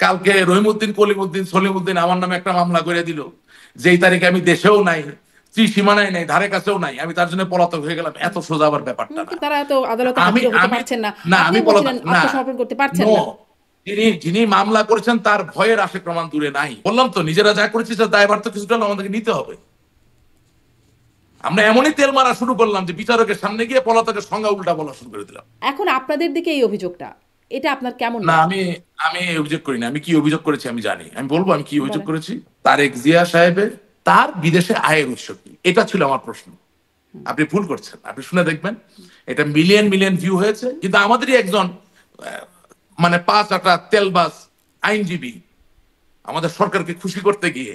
কালকে রহিমউদ্দিন, কলিমউদ্দিন, সলিমউদ্দিন আমার নামে একটা মামলা করে দিল, যেই তারিখে আমি দেশেও নাই, সীমানায় নাই, ধারে কাছেও নাই, আমি তার জন্য পলাতক হয়ে গেলাম। এত সোজা আবার ব্যাপারটা না। তারা তো আদালতে আমি হাজির হতে আমি পারছেন না, না, আমি আপনিও পলাতক বলছিলেন না। আত্মসমর্পণ করতে পারছেন নো, না। যিনি যিনি মামলা করেছেন তার ভয়ের আশে প্রমাণ দূরে নাই। বললাম তো, নিজেরা যা করেছি তার দায়ভার তো কিছুটা আমাদেরকে নিতে হবে। আমরা এমনই তেল মারা শুরু করলাম যে বিচারকের সামনে গিয়ে পলাতকের সংজ্ঞা উল্টা বলা শুরু করে দিলাম। এখন আপনাদের দিকে এই অভিযোগটা, এটা আপনার কেমন না, লাগে? আমি আমি অভিযোগ করি না। আমি কি অভিযোগ করেছি আমি জানি, আমি বলবো আমি কি অভিযোগ বলেন। করেছি। তারেক জিয়া সাহেবের তার বিদেশে আয়ের উৎস কি, এটা ছিল আমার প্রশ্ন। আপনি ভুল করছেন, আপনি শুনে দেখবেন, এটা মিলিয়ন মিলিয়ন ভিউ হয়েছে। কিন্তু আমাদেরই একজন মানে 5 আটা তেলবাজ আইনজীবী আমাদের সরকারকে খুশি করতে গিয়ে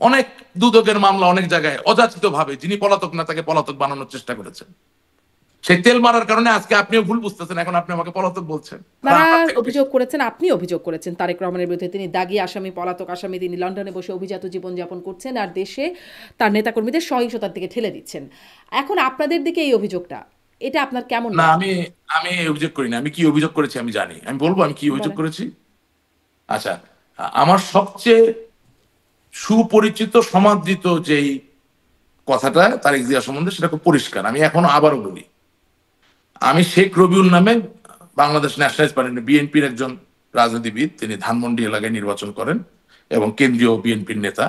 অনেক দুদকের মামলা অনেক জায়গায় অযাচিত ভাবে, যিনি পলাতক না তাকে পলাতক বানানোর চেষ্টা করেছেন। সেই তেল মারার কারণে আজকে আপনিও ভুল বুঝতেছেন, এখন আপনি আমাকে পলাতক বলছেন। তারা আপনার থেকে বেশি। অভিযোগ করেছেন, আপনি অভিযোগ করেছেন তারেক রহমানের বিরুদ্ধে তিনি দাগী আসামি, পলাতক আসামি, তিনি লন্ডনে বসে অভিজাত জীবনযাপন করছেন আর দেশে তার নেতাকর্মীদের সহিংসতার দিকে ঠেলে দিচ্ছেন। এখন আপনাদের দিকে এই অভিযোগটা, এটা আপনার কেমন না, লাগে? আমি আমি অভিযোগ করি না। আমি কি অভিযোগ করেছি আমি জানি, আমি বলবো আমি কি অভিযোগ বলেন। করেছি। আচ্ছা, আমার সবচেয়ে সুপরিচিত সমাদৃত যেই কথাটা তারেক জিয়া সম্বন্ধে, সেটা খুব পরিষ্কার। আমি এখনো আবারও বলি, আমি শেখ রবিউল নামে বাংলাদেশ ন্যাশনালিস্ট পার্টি বিএনপির একজন রাজনীতিবিদ, তিনি ধানমন্ডি এলাকায় নির্বাচন করেন এবং কেন্দ্রীয় বিএনপির নেতা।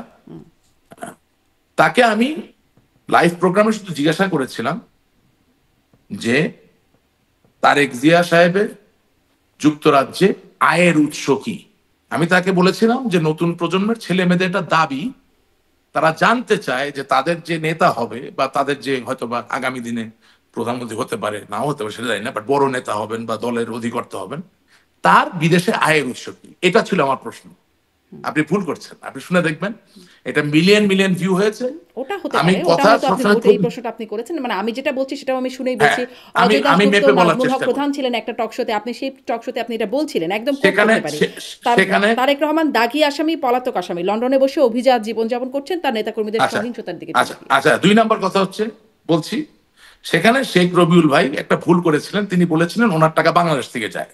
তাকে আমি লাইভ প্রোগ্রামে শুধু জিজ্ঞাসা করেছিলাম যে তারেক জিয়া সাহেবের যুক্তরাজ্যে আয়ের উৎস কি। আমি তাকে বলেছিলাম যে নতুন প্রজন্মের ছেলে মেয়েদের একটা দাবি, তারা জানতে চায় যে তাদের যে নেতা হবে বা তাদের যে হয়তো বা আগামী দিনে প্রধানমন্ত্রী হতে পারে, নাও হতে পারে সেটা জানি না, বাট বড় নেতা হবেন বা দলের অধিকর্তা হবেন, তার বিদেশে আয়ের উৎস কি। এটা ছিল আমার প্রশ্ন। আপনি ভুল করছেন, আপনি শুনে দেখবেন, এটা মিলিয়ন মিলিয়ন ভিউ হয়েছে। ওটা হতে আমি পারে, ওটা কথা হয়তো আপনি সবসময় ওটা খুব, এই প্রশ্নটা আপনি করেছেন, মানে আমি যেটা বলছি সেটাও আমি শুনেই হ্যাঁ, বলছি। আমি অজয় আমি দাশগুপ্ত, মেপে বলার নাজমুল হক চেষ্টা করি। প্রধান ছিলেন একটা টক শোতে, আপনি সেই টক শোতে আপনি এটা বলছিলেন, একদম কোট সেখানে করতে পারি। তার সেখানে তারেক রহমান দাগী আসামি, পলাতক আসামি, লন্ডনে বসে অভিজাত জীবনযাপন করছেন, তার নেতাকর্মীদের আচ্ছা সহিংসতার দিকে আচ্ছা ঠেলে দিয়ে। আচ্ছা 2 নম্বর কথা হচ্ছে, বলছি, সেখানে শেখ রবিউল ভাই একটা ভুল করেছিলেন। তিনি বলেছিলেন ওনার টাকা বাংলাদেশ থেকে যায়।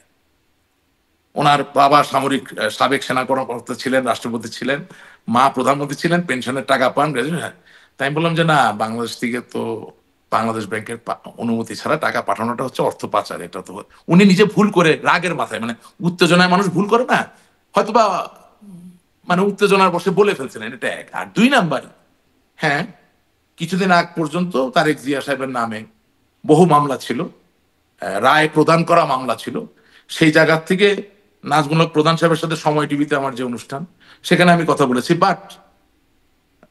ওনার বাবা সামরিক সাবেক সেনা কর্মকর্তা ছিলেন, রাষ্ট্রপতি ছিলেন, মা প্রধানমন্ত্রী ছিলেন, পেনশনের টাকা পান, হ্যাঁ। তাই আমি বললাম যে না, বাংলাদেশ থেকে তো বাংলাদেশ ব্যাংকের অনুমতি ছাড়া টাকা পাঠানোটা হচ্ছে অর্থ পাচার। এটা তো উনি নিজে ভুল করে রাগের মাথায়, মানে উত্তেজনায় মানুষ ভুল করে না, হয়তোবা মানে উত্তেজনার বসে বলে ফেলছিলেন, এটা এক। আর 2 নাম্বার, হ্যাঁ, কিছুদিন আগ পর্যন্ত তারেক জিয়া সাহেবের নামে বহু মামলা ছিল, রায় প্রদান করা মামলা ছিল। সেই জায়গা থেকে নাজমুল হক প্রধান সাহেবের সাথে সময় টিভিতে আমার যে অনুষ্ঠান, সেখানে আমি কথা বলেছি, but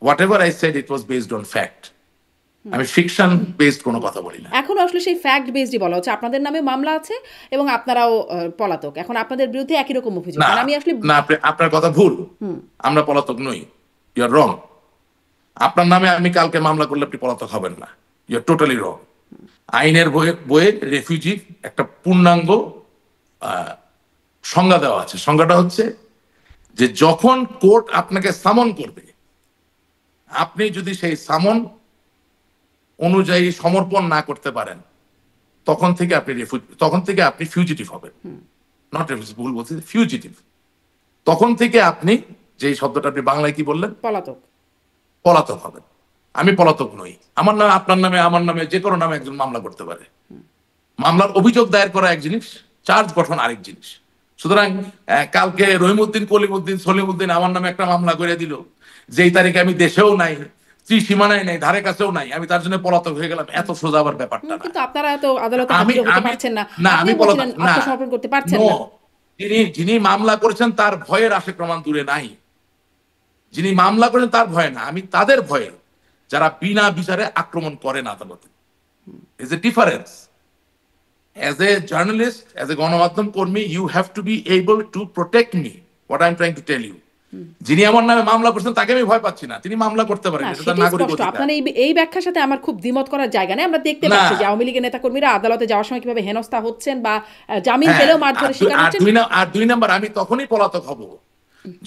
what ever I said it was based on fact. আমি ফিকশন বেসড কোনো কথা বলি না। এখন আসলে সেই ফ্যাক্ট বেসডই বলা হচ্ছে, আপনাদের নামে মামলা আছে এবং আপনারাও পলাতক, এখন আপনাদের বিরুদ্ধে একই রকম অভিযোগ, না মানে আমি আসলে। না, আপনার কথা ভুল। আমরা পলাতক নই, ইউ আর রং। আপনার নামে আমি কালকে মামলা করলে আপনি পলাতক হবেন না, ইউ আর টোটালি রং। আইনের বইয়ে রেফিউজি একটা পূর্ণাঙ্গ সংজ্ঞা দেওয়া আছে। সংজ্ঞাটা হচ্ছে যে যখন কোর্ট আপনাকে সামন করবে, আপনি যদি সেই সামন অনুযায়ী সমর্পণ না করতে পারেন, তখন থেকে আপনি ফিউজিটিভ হবেন। নট রেফিউজি, ভুল বলছি, ফিউজিটিভ। তখন থেকে আপনি, যে শব্দটা আপনি বাংলায় কি বললেন, পলাতক। পলাতক হবেন। আমি পলাতক নই। আমার নামে, আপনার নামে, আমার নামে, যে কোনো নামে একজন মামলা করতে পারে। মামলার অভিযোগ দায়ের করা এক জিনিস, চার্জ গঠন আরেক জিনিস। সুতরাং কালকে রহিমউদ্দিন, কলিমউদ্দিন, সলিমউদ্দিন আমার নামে একটা মামলা করে দিল, যেই তারিখে আমি দেশেও নাই, সীমানায় নাই, ধারে কাছেও নাই, আমি তার জন্য পলাতক হয়ে গেলাম। এত সোজা আবার ব্যাপারটা না। কিন্তু আপনারা তো আদালতে আমি হাজির হতে আমি পারছেন না, না, আমি আপনিও পলাতক বলছিলেন না। আত্মসমর্পণ করতে পারছেন নো, না। যিনি মামলা করেছেন তার ভয়ের আশে প্রমাণ দূরে নাই। যিনি মামলা করেন তার ভয় না, আমি তাদের ভয়ে, যারা বিনা বিচারে আক্রমণ করেন আদালতে। Is a difference. As a journalist, as a গণমাধ্যম কর্মী, you have to be able to protect me. What I'm trying to tell you. যিনি আমার নামে মামলা করছেন তাকে আমি ভয় পাচ্ছি না, তিনি মামলা করতে পারেন, না, এটা তার সেটাই নাগরিক স্পষ্ট। অধিকার। আপনার এই ব্যাখ্যার সাথে আমার খুব দ্বিমত করার জায়গা নেই। আমরা দেখতে না, পাচ্ছি যে আওয়ামী লীগের নেতাকর্মীরা আদালতে যাওয়ার সময় কিভাবে হেনস্থা হচ্ছেন বা জামিন হ্যাঁ, পেলেও মারধরের শিকার হচ্ছেন। আর 2 নাম্বার, আমি তখনই পলাতক হব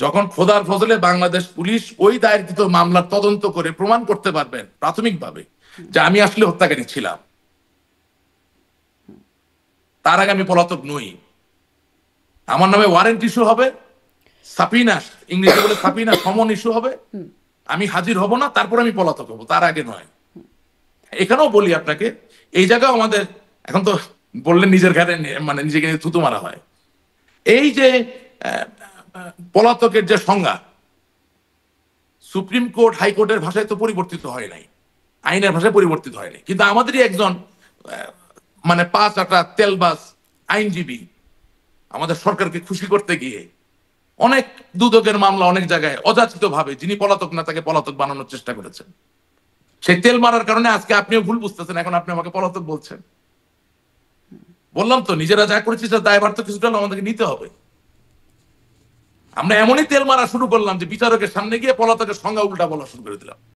যখন খোদার ফজলে বাংলাদেশ পুলিশ ওই দায়েরকৃত মামলার তদন্ত করে প্রমাণ করতে পারবেন প্রাথমিকভাবে যে আমি আসলে হত্যাকারী ছিলাম। তার আগে আমি পলাতক নই। আমার নামে ওয়ারেন্ট ইস্যু হবে, সাপিনা, ইংরেজি বলে সাপিনা, সমন ইস্যু হবে, আমি হাজির হব না, তারপর আমি পলাতক হবো, তার আগে নয়। এখানেও বলি আপনাকে, এই জায়গাও আমাদের এখন তো বললেন নিজের ঘাড়ে মানে নিজেকে নিয়ে থুতু মারা হয়। এই যে পলাতকের যে সংজ্ঞা, সুপ্রিম কোর্ট হাইকোর্টের ভাষায় তো পরিবর্তিত হয় নাই, আইনের ভাষায় পরিবর্তিত হয়নি, কিন্তু আমাদেরই একজন মানে 5 আটা তেলবাজ আইনজীবী আমাদের সরকারকে খুশি করতে গিয়ে অনেক দুদকের মামলা অনেক জায়গায় অযাচিত ভাবে যিনি পলাতক না তাকে পলাতক বানানোর চেষ্টা করেছেন। সেই তেল মারার কারণে আজকে আপনিও ভুল বুঝতেছেন, এখন আপনি আমাকে পলাতক বলছেন। বললাম তো, নিজেরা যা করেছি তার দায়ভার তো কিছুটা আমাদেরকে নিতে হবে। আমরা এমনই তেল মারা শুরু করলাম যে বিচারকের সামনে গিয়ে পলাতকের সংজ্ঞা উল্টা বলা শুরু করে দিলাম।